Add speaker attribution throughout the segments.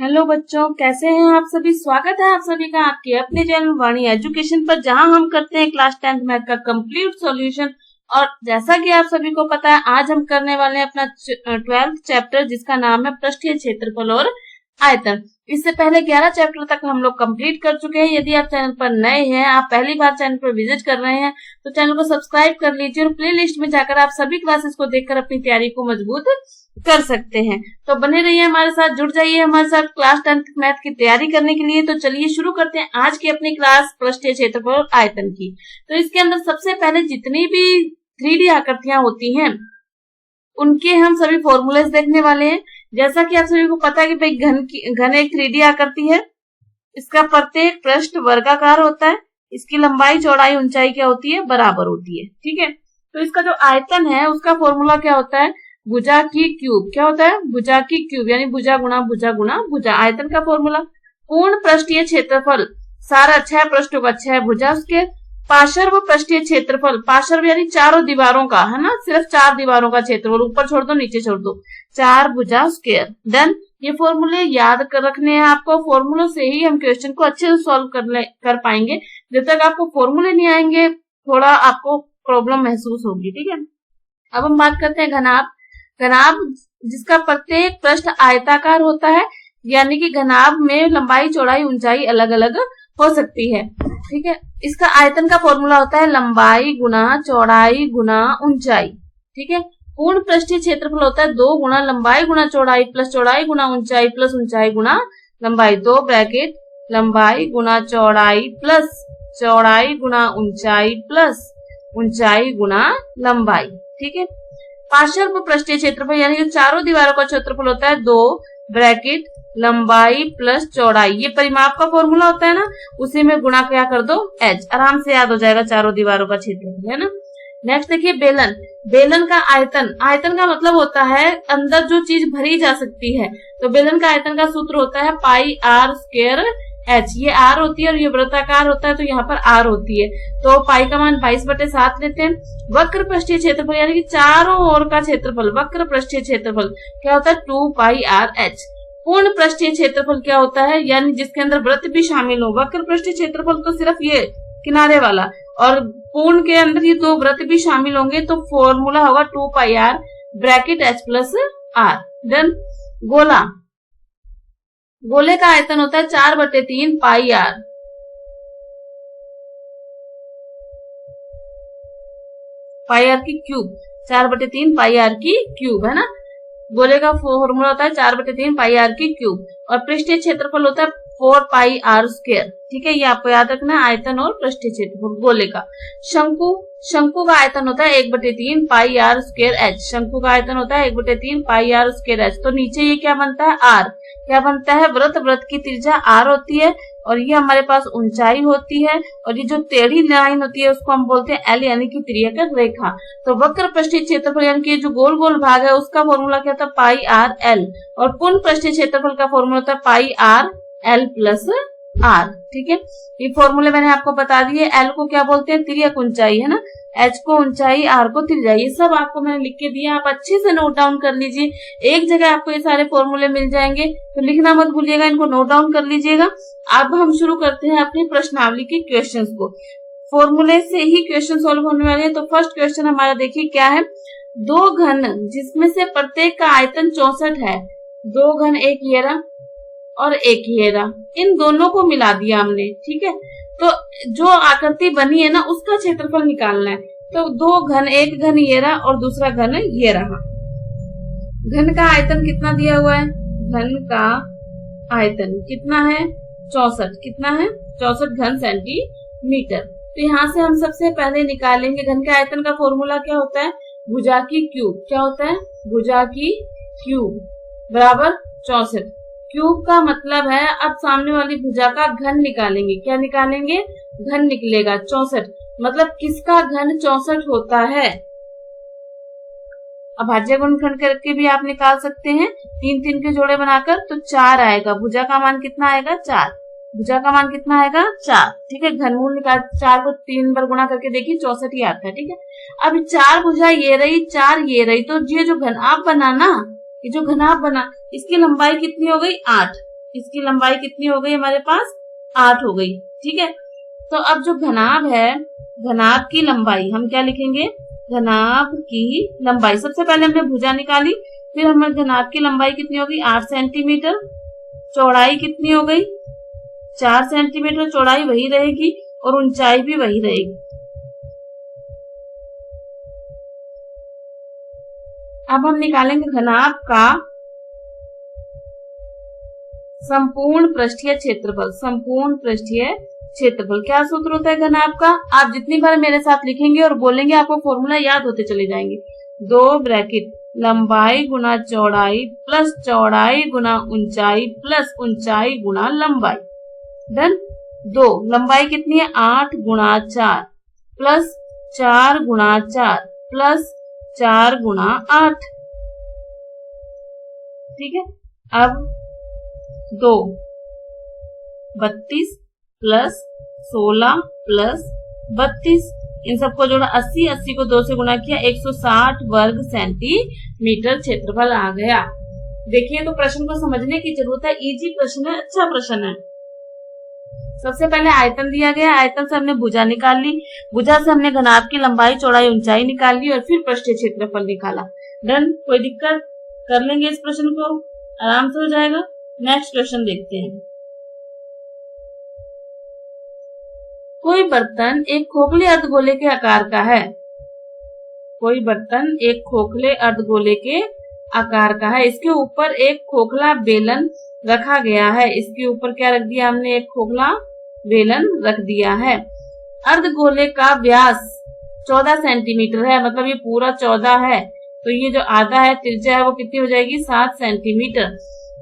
Speaker 1: Hello बच्चों, कैसे हैं आप सभी। स्वागत है आप सभी का आपके अपने चैनल वाणी एजुकेशन पर, जहां हम करते हैं क्लास 10th मैथ का कंप्लीट सॉल्यूशन। और जैसा कि आप सभी को पता है, आज हम करने वाले हैं अपना 12th चैप्टर, जिसका नाम है पृष्ठीय क्षेत्रफल और आयतन। इससे पहले 11 चैप्टर तक हम लोग कंप्लीट कर चुके हैं। यदि आप चैनल पर नए हैं, आप पहली बार चैनल पर विजिट कर रहे हैं, तो चैनल को सब्सक्राइब कर लीजिए और प्ले लिस्ट में जाकर आप सभी क्लासेस को देखकर अपनी तैयारी को मजबूत कर सकते हैं। तो बने रहिए हमारे साथ, जुड़ जाइए हमारे साथ क्लास 10th मैथ की तैयारी करने के लिए। तो चलिए शुरू करते हैं आज की अपनी क्लास पृष्ठीय क्षेत्रफल और आयतन की। तो इसके अंदर सबसे पहले जितनी भी 3D आकृतियां होती हैं, उनके हम सभी फॉर्मूलेस देखने वाले हैं। जैसा कि आप सभी को पता है कि भाई घन एक 3D आकृति है। इसका प्रत्येक पृष्ठ वर्गाकार होता है। इसकी लंबाई चौड़ाई ऊंचाई क्या होती है, बराबर होती है। ठीक है, तो इसका जो आयतन है उसका फॉर्मूला क्या होता है, भुजा की क्यूब। क्या होता है, भुजा की क्यूब, यानी भुजा गुणा भुजा गुणा भुजा। आयतन का फॉर्मूला पूर्ण पृष्ठीय क्षेत्रफल, सारा 6 पृष्ठों का 6 भुजा उसके। पार्श्व पृष्ठीय क्षेत्रफल, पार्श्व यानी चारों दीवारों का, है ना, सिर्फ 4 दीवारों का क्षेत्रफल, ऊपर छोड़ दो नीचे छोड़ दो, 4 भुजा स्क्वायर। डन। ये फॉर्मूले याद कर रखने हैं आपको। फॉर्मूलों से ही हम क्वेश्चन को अच्छे से सॉल्व कर पाएंगे। जब तक आपको फॉर्मूले नहीं आएंगे, थोड़ा आपको प्रॉब्लम महसूस होगी। ठीक है, अब हम बात करते हैं घनाभ। घनाभ जिसका प्रत्येक पृष्ठ आयताकार होता है, यानी कि घनाभ में लंबाई चौड़ाई ऊंचाई अलग अलग हो सकती है। ठीक है, इसका आयतन का फॉर्मूला होता है लंबाई गुना चौड़ाई गुना ऊंचाई। ठीक है, पूर्ण पृष्ठीय क्षेत्रफल होता है 2 गुना लंबाई गुना चौड़ाई प्लस चौड़ाई गुना ऊंचाई प्लस ऊंचाई गुना लंबाई। 2 ब्रैकेट लंबाई गुना चौड़ाई प्लस चौड़ाई गुना ऊंचाई प्लस ऊंचाई गुना लंबाई। ठीक है, पार्श्व पृष्ठीय क्षेत्रफल यानी कि चारों दीवारों का क्षेत्रफल होता है 2 ब्रैकेट लंबाई प्लस चौड़ाई। ये परिमाप का फॉर्मूला होता है ना, उसी में गुणा क्या कर दो, h। आराम से याद हो जाएगा, चारों दीवारों का क्षेत्रफल, है ना। नेक्स्ट देखिए बेलन। बेलन का आयतन, आयतन का मतलब होता है अंदर जो चीज भरी जा सकती है। तो बेलन का आयतन का सूत्र होता है पाई आर स्क्वायर h। ये r होती है और ये वृत्ताकार होता है, तो यहाँ पर r होती है। तो पाई का मान 22/7 लेते हैं। वक्र पृष्ठीय क्षेत्रफल यानी कि चारों ओर का क्षेत्रफल, वक्र पृष्ठीय क्षेत्रफल क्या होता है, 2 पाई आर h। पूर्ण पृष्ठीय क्षेत्रफल क्या होता है, यानी जिसके अंदर वृत्त भी शामिल हो। वक्र पृष्ठीय क्षेत्रफल तो सिर्फ ये किनारे वाला, और पूर्ण के अंदर ये 2 वृत्त भी शामिल होंगे, तो फॉर्मूला होगा 2 pi r bracket h plus r। Done. गोला, गोले का आयतन होता है 4/3 पाई आर। पाई आर की क्यूब, 4/3 पाई आर की क्यूब, है ना। गोले का फॉर्मूला होता है 4/3 पाई आर की क्यूब, और पृष्ठीय क्षेत्रफल होता है 4 पाई आर स्क्वायर। ठीक है, ये आपको याद रखना है, आयतन और पृष्ठीय क्षेत्रफल गोले का। शंकु, शंकु का आयतन होता है 1/3 पाई आर स्क्वायर h। शंकु का आयतन होता है 1/3 पाई आर स्क्वायर h। तो नीचे ये क्या बनता है, r। क्या बनता है, वृत्त, वृत्त की त्रिज्या r होती है, और ये हमारे पास ऊंचाई होती है, और ये जो टेढ़ी लाइन होती है उसको हम बोलते हैं l, यानी कि तिर्यक रेखा। तो वक्र पृष्ठीय क्षेत्रफल यानी कि जो गोल गोल भाग है उसका फॉर्मूला क्या होता है, पाई आर एल। और पूर्ण पृष्ठीय क्षेत्रफल का फॉर्मूला होता है पाई आर एल प्लस आर। ठीक है, ये फॉर्मूले मैंने आपको बता दिए। एल को क्या बोलते हैं, तिर्यक ऊंचाई, है ना। एच को ऊंचाई, आर को त्रिज्या। ये सब आपको मैंने लिख के दिया, आप अच्छे से नोट डाउन कर लीजिए। एक जगह आपको ये सारे फॉर्मूले मिल जाएंगे, तो लिखना मत भूलिएगा, इनको नोट डाउन कर लीजिएगा। अब हम शुरू करते हैं अपनी प्रश्नावली के क्वेश्चंस को। फॉर्मूले से ही क्वेश्चन सॉल्व होने वाले हैं। तो फर्स्ट क्वेश्चन हमारा देखिए क्या है, 2 घन जिसमें से प्रत्येक का आयतन 64 है। 2 घन, एक ये रहा और एक ये रहा, इन दोनों को मिला दिया हमने। ठीक है, तो जो आकृति बनी है ना, उसका क्षेत्रफल निकालना है। तो 2 घन, एक घन ये रहा और दूसरा घन ये रहा। घन का आयतन कितना दिया हुआ है, घन का आयतन कितना है, 64। कितना है, 64 घन सेंटीमीटर। तो यहाँ से हम सबसे पहले निकालेंगे घन के आयतन का फॉर्मूला क्या होता है, भुजा की क्यूब। क्या होता है, भुजा की क्यूब बराबर 64। क्यूब का मतलब है अब सामने वाली भुजा का घन निकालेंगे। क्या निकालेंगे, घन निकलेगा 64। मतलब किसका घन 64 होता है। अब भाज्य गुणनखंड करके भी आप निकाल सकते हैं, 3-3 के जोड़े बनाकर, तो 4 आएगा। भुजा का मान कितना आएगा, 4। भुजा का मान कितना आएगा, 4। ठीक है, घनमूल निकाल, 4 को 3 बार गुणा करके देखिए 64 ही आता है। ठीक है, अब 4 भुजा ये रही, 4 ये रही, तो ये जो घनाभ बना ना, ये जो घनाभ बना, इसकी लंबाई कितनी हो गई, 8। इसकी लंबाई कितनी हो गई हमारे पास, 8 हो गई। ठीक है, तो अब जो घनाभ है, घनाभ की लंबाई हम क्या लिखेंगे, घनाभ की लंबाई, सबसे पहले हमने भुजा निकाली, फिर हमें घनाभ की लंबाई कितनी होगी 8 सेंटीमीटर, चौड़ाई कितनी हो गई 4 सेंटीमीटर, चौड़ाई वही रहेगी और ऊंचाई भी वही रहेगी। अब हम निकालेंगे घनाभ का संपूर्ण पृष्ठीय क्षेत्रफल। संपूर्ण पृष्ठीय क्षेत्रफल क्या सूत्र होता है घनाभ का, आप जितनी बार मेरे साथ लिखेंगे और बोलेंगे आपको फॉर्मूला याद होते चले जाएंगे। 2 ब्रैकेट लंबाई गुना चौड़ाई प्लस चौड़ाई गुना ऊंचाई प्लस ऊंचाई गुना लंबाई। डन। 2 लंबाई कितनी है 8 गुना 4 प्लस 4 गुना 4 प्लस 4 गुना 8। ठीक है, अब 2 32 प्लस 16 प्लस 32, इन सबको जोड़ा 80, 80 को 2 से गुणा किया 160 वर्ग सेंटीमीटर क्षेत्रफल आ गया। देखिए, तो प्रश्न को समझने की जरूरत है, इजी प्रश्न है, अच्छा प्रश्न है। सबसे पहले आयतन दिया गया, आयतन से हमने भुजा निकाल ली, भुजा से हमने घनाभ की लंबाई चौड़ाई ऊंचाई निकाल ली और फिर पृष्ठीय क्षेत्रफल निकाला। डन। कोई दिक्कत, कर लेंगे इस प्रश्न को, आराम से हो जाएगा। नेक्स्ट क्वेश्चन देखते हैं। कोई बर्तन एक खोखले अर्धगोले के आकार का है। कोई बर्तन एक खोखले अर्धगोले के आकार का है, इसके ऊपर एक खोखला बेलन रखा गया है। इसके ऊपर क्या रख दिया हमने, एक खोखला बेलन रख दिया है। अर्धगोले का व्यास 14 सेंटीमीटर है, मतलब ये पूरा 14 है, तो ये जो आधा है त्रिज्या है वो कितनी हो जाएगी 7 सेंटीमीटर।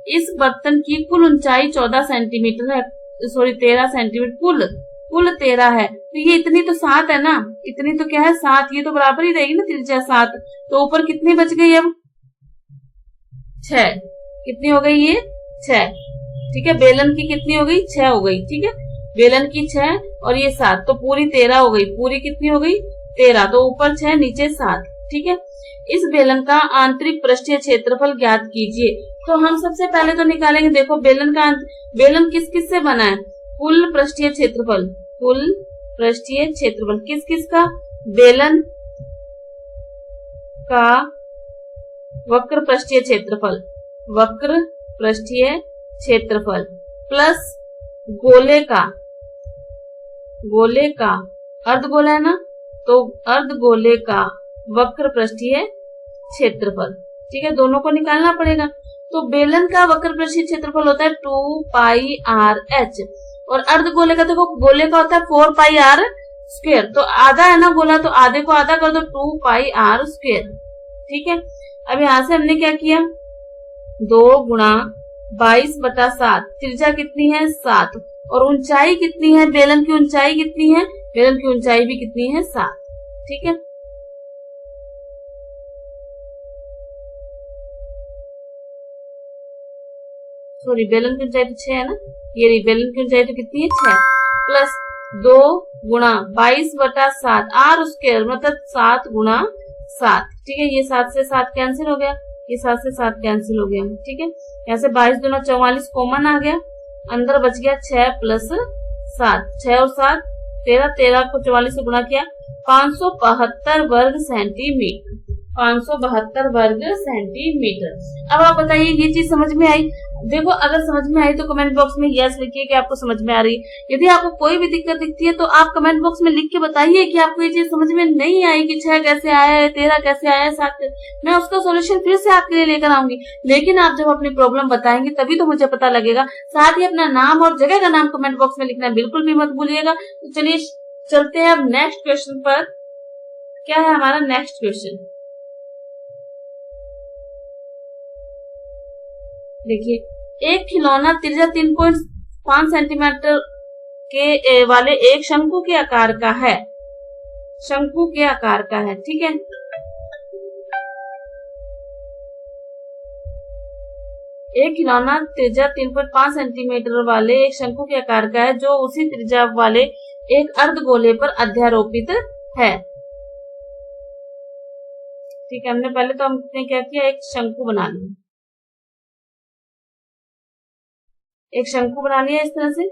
Speaker 1: इस बर्तन की कुल ऊंचाई 14 सेंटीमीटर है, सॉरी 13 सेंटीमीटर, कुल 13 है, तो ये इतनी तो 7 है ना, इतनी तो क्या है 7, ये तो बराबर ही रहेगी ना त्रिज्या 7, तो ऊपर कितनी बच गई अब 6, कितनी हो गई ये 6। ठीक है, बेलन की कितनी हो गई 6 हो गई। ठीक है, बेलन की 6 और ये 7, तो पूरी 13 हो गई, पूरी कितनी हो गई 13, तो ऊपर 6 नीचे 7। ठीक है, इस बेलन का आंतरिक पृष्ठीय क्षेत्रफल ज्ञात कीजिए। तो हम सबसे पहले तो निकालेंगे, देखो बेलन किस किस से बना है, कुल पृष्ठीय क्षेत्रफल, कुल पृष्ठीय क्षेत्रफल किस किस का, बेलन का वक्र पृष्ठीय क्षेत्रफल, वक्र पृष्ठीय क्षेत्रफल प्लस गोले का अर्धगोला है ना, तो अर्धगोले का वक्र पृष्ठीय क्षेत्रफल। ठीक है, दोनों को निकालना पड़ेगा। तो बेलन का वक्र पृष्ठीय क्षेत्रफल होता है 2 पाई आर एच और अर्धगोले का, देखो गोले का होता है 4 पाई आर स्क्वायर, तो आधा है ना गोला, तो आधे को आधा कर दो 2 पाई आर स्क्वायर। ठीक है, अब यहां से हमने क्या किया 2 गुणा 22/7, त्रिज्या कितनी है 7 और ऊंचाई कितनी है, बेलन की ऊंचाई कितनी है, बेलन की ऊंचाई भी कितनी है 7। ठीक है, सॉरी बेलन की ऊंचाई तो 6 है ना, ये रही बेलन की ऊंचाई तो कितनी है 6 प्लस 2 गुणा 22/7 आर स्क्वायर, मतलब 7 गुणा 7। ठीक है, ये 7 से 7 कैंसिल हो गया, ये 7 से 7 कैंसिल हो गया। ठीक है, यहाँ से 22 दूना 44 कॉमन आ गया, अंदर बच गया 6 प्लस 7, 6 और 7 13, 13 को 44 से गुणा किया 572 वर्ग सेंटीमीटर, 572 वर्ग सेंटीमीटर। अब आप बताइए ये चीज समझ में आई? देखो, अगर समझ में आई तो कमेंट बॉक्स में यस लिखिए कि आपको समझ में आ रही है। यदि आपको कोई भी दिक्कत दिखती है तो आप कमेंट बॉक्स में लिख के बताइए कि आपको ये चीज समझ में नहीं आई कि 6 कैसे आया है, 13 कैसे आया है, 7, मैं उसका सोल्यूशन फिर से आपके लिए लेकर आऊंगी। लेकिन आप जब अपनी प्रॉब्लम बताएंगे तभी तो मुझे पता लगेगा। साथ ही अपना नाम और जगह का नाम कमेंट बॉक्स में लिखना बिल्कुल भी मत भूलिएगा। तो चलिए चलते हैं अब नेक्स्ट क्वेश्चन पर। क्या है हमारा नेक्स्ट क्वेश्चन, देखिए, एक खिलौना त्रिज्या 3.5 सेंटीमीटर के वाले एक शंकु के आकार का है, शंकु के आकार का है। ठीक है, एक खिलौना त्रिज्या 3.5 सेंटीमीटर वाले एक शंकु के आकार का है जो उसी त्रिज्या वाले एक अर्धगोले पर अध्यारोपित है। ठीक है, हमने पहले तो हमने क्या किया, एक शंकु बना लिया। एक शंकु बना लिया इस तरह से,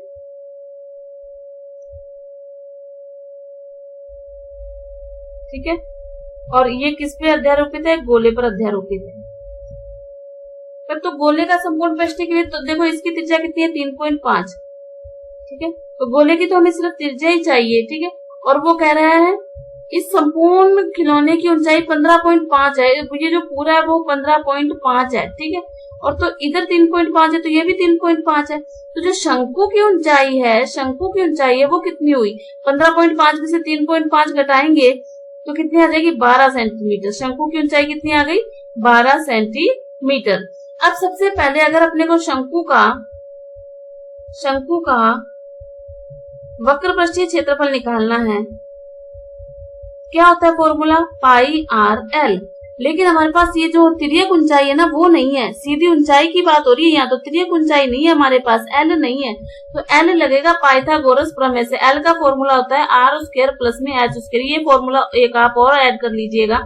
Speaker 1: ठीक है। और ये किस पे अध्यारोपित है? गोले पर अध्यारोपित है। पर तो गोले का संपूर्ण पृष्ठ के लिए तो देखो इसकी त्रिज्या कितनी है? 3.5, ठीक है। तो गोले की तो हमें सिर्फ त्रिज्या ही चाहिए, ठीक है। और वो कह रहा है इस संपूर्ण खिलौने की ऊंचाई 15.5 है, ये जो पूरा है वो 15.5 है, ठीक है। और तो इधर 3.5 है तो ये भी 3.5 है। तो जो शंकु की ऊंचाई है वो कितनी हुई? 15.5 में से 3.5 घटाएंगे तो कितनी आ जाएगी? 12 सेंटीमीटर। शंकु की ऊंचाई कितनी आ गई? 12 सेंटीमीटर। अब सबसे पहले अगर अपने को शंकु का वक्र पृष्ठीय क्षेत्रफल निकालना है, क्या होता है फॉर्मूला? पाई आर एल। लेकिन हमारे पास ये जो तिर्यक ऊंचाई है ना वो नहीं है, सीधी ऊंचाई की बात हो रही है यहाँ, तो तिर्यक ऊंचाई नहीं है हमारे पास, एल नहीं है। तो एल लगेगा पाइथागोरस प्रमेय से। एल का फॉर्मूला होता है आर स्क्वायर प्लस में एच स्क्वायर। ये फॉर्मूला एक आप और ऐड कर लीजिएगा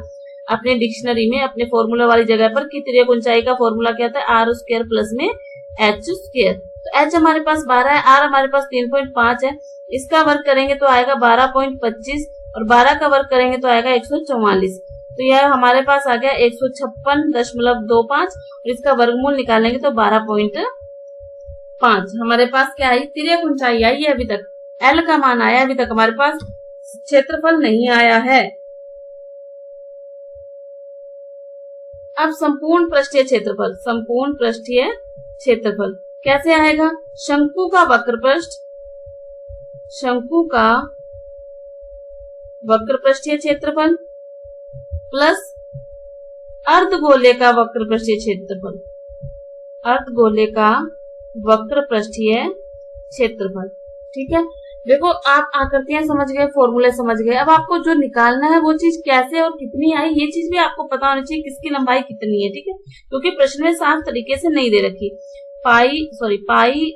Speaker 1: अपने डिक्शनरी में, अपने फॉर्मूला वाली जगह पर, कि तिर्यक ऊंचाई का फॉर्मूला क्या होता है? आर स्क्वायर प्लस में एच स्क्वायर। तो एच हमारे पास 12 है, आर हमारे पास 3.5 है। इसका वर्ग करेंगे तो आएगा 12.25 और 12 का वर्ग करेंगे तो आएगा 144। तो यह हमारे पास आ गया 156.25 और इसका वर्गमूल निकालेंगे तो 12.5। हमारे पास क्या आई? तिर्यक ऊंचाई आई है अभी तक, एल का मान आया अभी तक, हमारे पास क्षेत्रफल नहीं आया है। अब संपूर्ण पृष्ठीय क्षेत्रफल कैसे आएगा? शंकु का वक्र पृष्ठीय क्षेत्रफल प्लस अर्धगोले का वक्र पृष्ठीय क्षेत्रफल, ठीक है। देखो आप आकृतियां समझ गए, फॉर्मूले समझ गए। अब आपको जो निकालना है वो चीज कैसे और कितनी आई, ये चीज भी आपको पता होनी चाहिए, किसकी लंबाई कितनी है, ठीक है। क्योंकि प्रश्न में साफ तरीके से नहीं दे रखी। Pi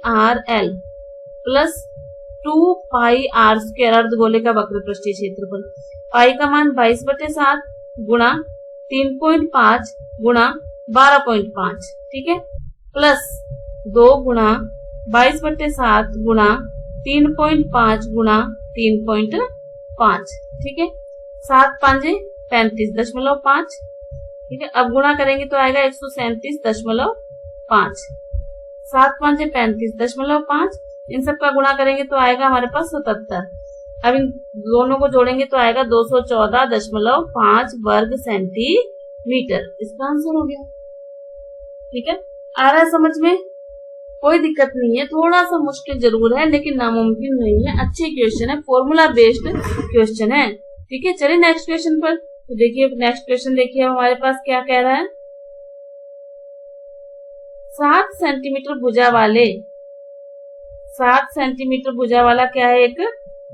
Speaker 1: r l plus 2 pi are square अर्धगोले का वक्र पृष्ठीय क्षेत्रफल। पाई का मान 22/7 गुणा 3.5 गुणा 12.5, ठीक है, प्लस 2 गुणा 22/7 गुणा 3.5 गुणा 3.5, ठीक है। 7 5 35.5, ठीक है। अब गुणा करेंगे तो आएगा 137.5। 7 5 35.5, इन सब का गुणा करेंगे तो आएगा हमारे पास 77। अब इन दोनों को जोड़ेंगे तो आएगा 214.5 वर्ग सेंटीमीटर। इसका आंसर हो गया, ठीक है। आ रहा है समझ में? कोई दिक्कत नहीं है, थोड़ा सा मुश्किल जरूर है लेकिन नामुमकिन नहीं है। अच्छे क्वेश्चन है, फॉर्मूला बेस्ड क्वेश्चन है, ठीक है। चलिए नेक्स्ट क्वेश्चन पर। तो देखिए नेक्स्ट क्वेश्चन, देखिए हमारे पास क्या कह रहा है। 7 सेंटीमीटर भुजा वाला क्या है? एक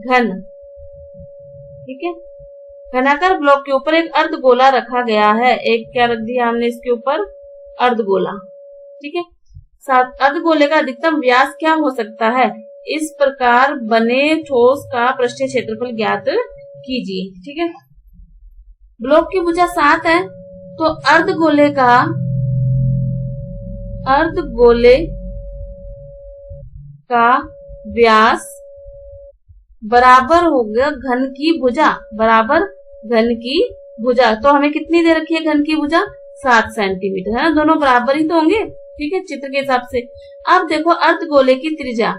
Speaker 1: घन, ठीक है। घनाकार ब्लॉक के ऊपर एक अर्धगोला रखा गया है। एक क्या रख दिया हमने इसके ऊपर? अर्धगोला, ठीक है। अर्धगोले का अधिकतम व्यास क्या हो सकता है? इस प्रकार बने ठोस का पृष्ठीय क्षेत्रफल ज्ञात कीजिए, ठीक है। ब्लॉक की भुजा 7 है तो अर्धगोले का व्यास बराबर होगा घन की भुजा, तो हमें कितनी दे रखी है घन की भुजा? 7 सेंटीमीटर, है ना। दोनों बराबर ही तो होंगे, ठीक है, चित्र के हिसाब से। अब देखो अर्धगोले की त्रिज्या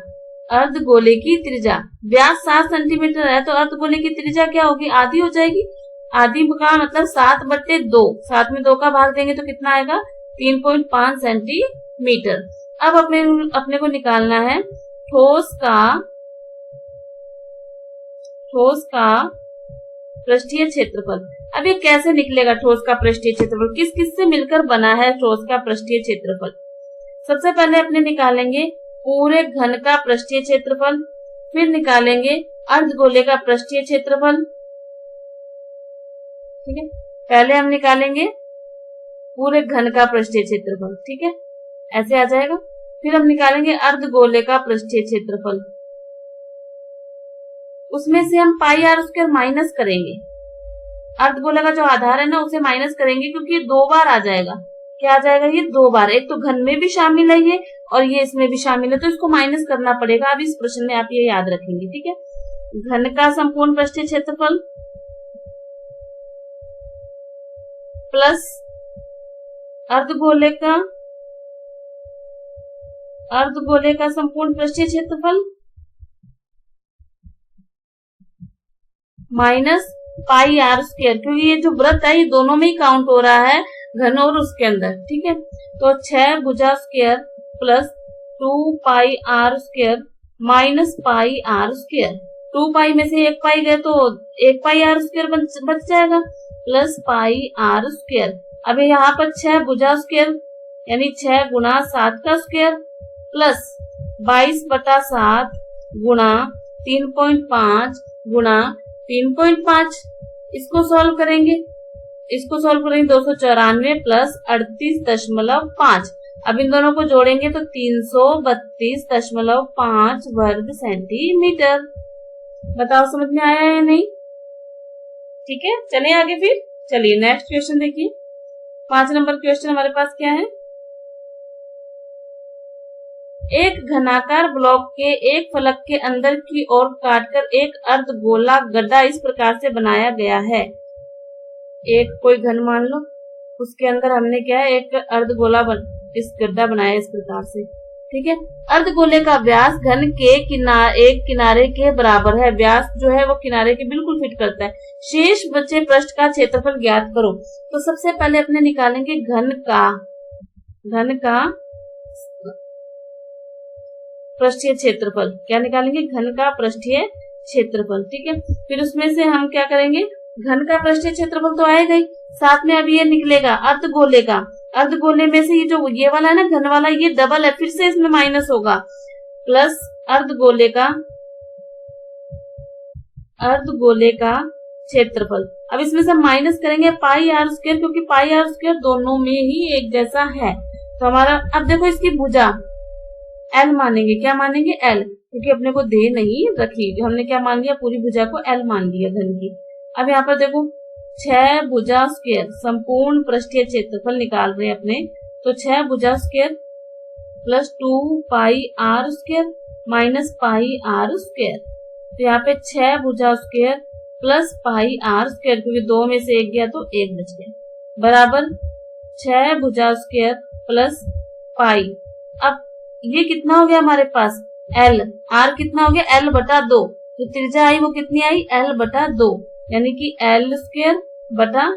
Speaker 1: व्यास 7 सेंटीमीटर है तो अर्धगोले की त्रिज्या क्या होगी? आधी हो जाएगी। आधी का मतलब 7/2, 7 में 2 का भाग देंगे तो कितना आएगा? 3.5 सेंटीमीटर। अब अपने को निकालना है ठोस का पृष्ठीय क्षेत्रफल। अब ये कैसे निकलेगा ठोस का पृष्ठीय क्षेत्रफल? किस किस से मिलकर बना है ठोस का पृष्ठीय क्षेत्रफल? सबसे पहले अपने निकालेंगे पूरे घन का पृष्ठीय क्षेत्रफल, फिर निकालेंगे अर्धगोले का पृष्ठीय क्षेत्रफल, ठीक है। पहले हम निकालेंगे पूरे घन का पृष्ठीय क्षेत्रफल, ठीक है, ऐसे आ जाएगा। फिर हम निकालेंगे अर्धगोले का पृष्ठीय क्षेत्रफल, उसमें से हम पाई आर स्क्वायर माइनस करेंगे। अर्धगोला का जो आधार है ना उसे माइनस करेंगे क्योंकि ये 2 बार आ जाएगा, क्या आ जाएगा, ये 2 बार, एक तो घन में भी शामिल है ये और ये इसमें भी शामिल है, तो इसको माइनस करना पड़ेगा। अब इस प्रश्न में आप ये याद रखेंगे, ठीक है। घन का संपूर्ण पृष्ठीय क्षेत्रफल प्लस अर्धगोले का संपूर्ण पृष्ठीय क्षेत्रफल माइनस पाई आर स्क्वायर, क्योंकि ये जो वृत्त है ये दोनों में ही काउंट हो रहा है, घन और उसके अंदर, ठीक है। तो 6 भुजा square plus 2 pi are square minus pi are square. 2 pi में से 1 पाई गए तो 1 पाई आर स्क्वायर बच जाएगा, प्लस पाई आर स्क्वायर। अब यहाँ पर 6 भुजा स्क्वायर यानी 6 गुणा 7 का स्क्वायर प्लस 22/7 गुणा 3.5 गुणा 3.5। इसको सॉल्व करेंगे 294 प्लस 38.5। अब इन दोनों को जोड़ेंगे तो 332.5 वर्ग सेंटीमीटर। बताओ समझ में आया या नहीं? ठीक है, चलिए आगे फिर। चलिए नेक्स्ट क्वेश्चन देखिए। 5 नंबर क्वेश्चन हमारे पास क्या है। एक घनाकार ब्लॉक के एक फलक के अंदर की ओर काटकर एक अर्धगोला गड्ढा इस प्रकार से बनाया गया है। एक कोई घन मान लो, उसके अंदर हमने क्या है, एक अर्धगोला इस गड्ढा बनाया इस प्रकार से, ठीक है। अर्धगोले का व्यास घन के एक किनारे के बराबर है। व्यास जो है वो किनारे के बिल्कुल फिट करता है। शेष बचे पृष्ठ का क्षेत्रफल ज्ञात करो। तो सबसे पहले अपने निकालेंगे घन का पृष्ठीय क्षेत्रफल। क्या निकालेंगे? घन का पृष्ठीय क्षेत्रफल, ठीक है। फिर उसमें से हम क्या करेंगे, घन का पृष्ठीय क्षेत्रफल तो आएगा ही, साथ में अब ये निकलेगा अर्धगोले का। अर्धगोले में से ये जो ये वाला है ना घन वाला, ये डबल है, फिर से इसमें माइनस होगा, प्लस अर्धगोले का क्षेत्रफल। अब इसमें से माइनस करेंगे पाई आर स्क्वायर, क्योंकि पाई आर स्क्वायर दोनों में ही एक जैसा है। तो हमारा अब देखो इसकी भुजा एल मानेंगे। क्या मानेंगे? एल, क्योंकि अपने को दे नहीं रखी, हमने क्या मान लिया, पूरी भुजा को एल मान लिया घन की। अब यहाँ पर देखो 6 भुजा स्क्वायर संपूर्ण पृष्ठीय क्षेत्रफल निकाल रहे हैं अपने, तो 6 भुजा square plus 2 pi are square minus pi are square. तो यहाँ पे 6 भुजा square plus pi are square, क्योंकि 2 में से 1 गया तो 1 बच गया, बराबर 6 भुजा स्क्वायर प्लस पाई। अब ये कितना हो गया हमारे पास, एल। आर कितना हो गया, एल बटा 2। तो त्रिज्या आई वो कितनी आई, एल बटा 2, यानी कि एल स्क्वायर बटा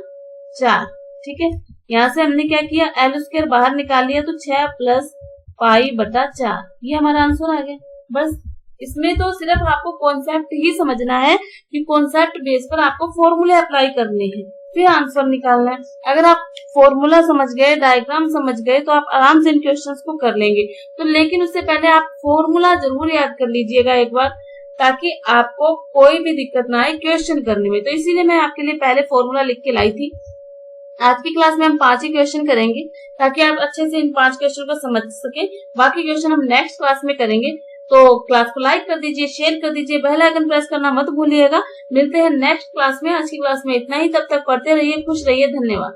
Speaker 1: 4, ठीक है। यहाँ से हमने क्या किया, एल स्क्वायर बाहर निकाल लिया, तो 6 प्लस पाई बटा 4, ये हमारा आंसर आ गया। बस इसमें तो सिर्फ आपको कॉन्सेप्ट ही समझना है कि कॉन्सेप्ट बेस पर आपको फॉर्मूले अप्लाई करने हैं, फिर आंसर निकालना है। अगर आप फॉर्मूला समझ गए, डायग्राम समझ गए, तो आप आराम से इन क्वेश्चंस को कर लेंगे। तो लेकिन उससे पहले आप फॉर्मूला जरूर याद कर लीजिएगा एक बार, ताकि आपको कोई भी दिक्कत ना आए क्वेश्चन करने में। तो इसीलिए मैं आपके लिए पहले फॉर्मूला लिख के लाई थी। आज की क्लास में हम 5 ही क्वेश्चन करेंगे, ताकि आप अच्छे से इन 5 क्वेश्चन को समझ सके। बाकी क्वेश्चन हम नेक्स्ट क्लास में करेंगे। तो क्लास को लाइक कर दीजिए, शेयर कर दीजिए, बेल आइकन प्रेस करना मत भूलिएगा। मिलते हैं नेक्स्ट क्लास में। आज की क्लास में इतना ही, तब तक पढ़ते रहिए, खुश रहिए, धन्यवाद।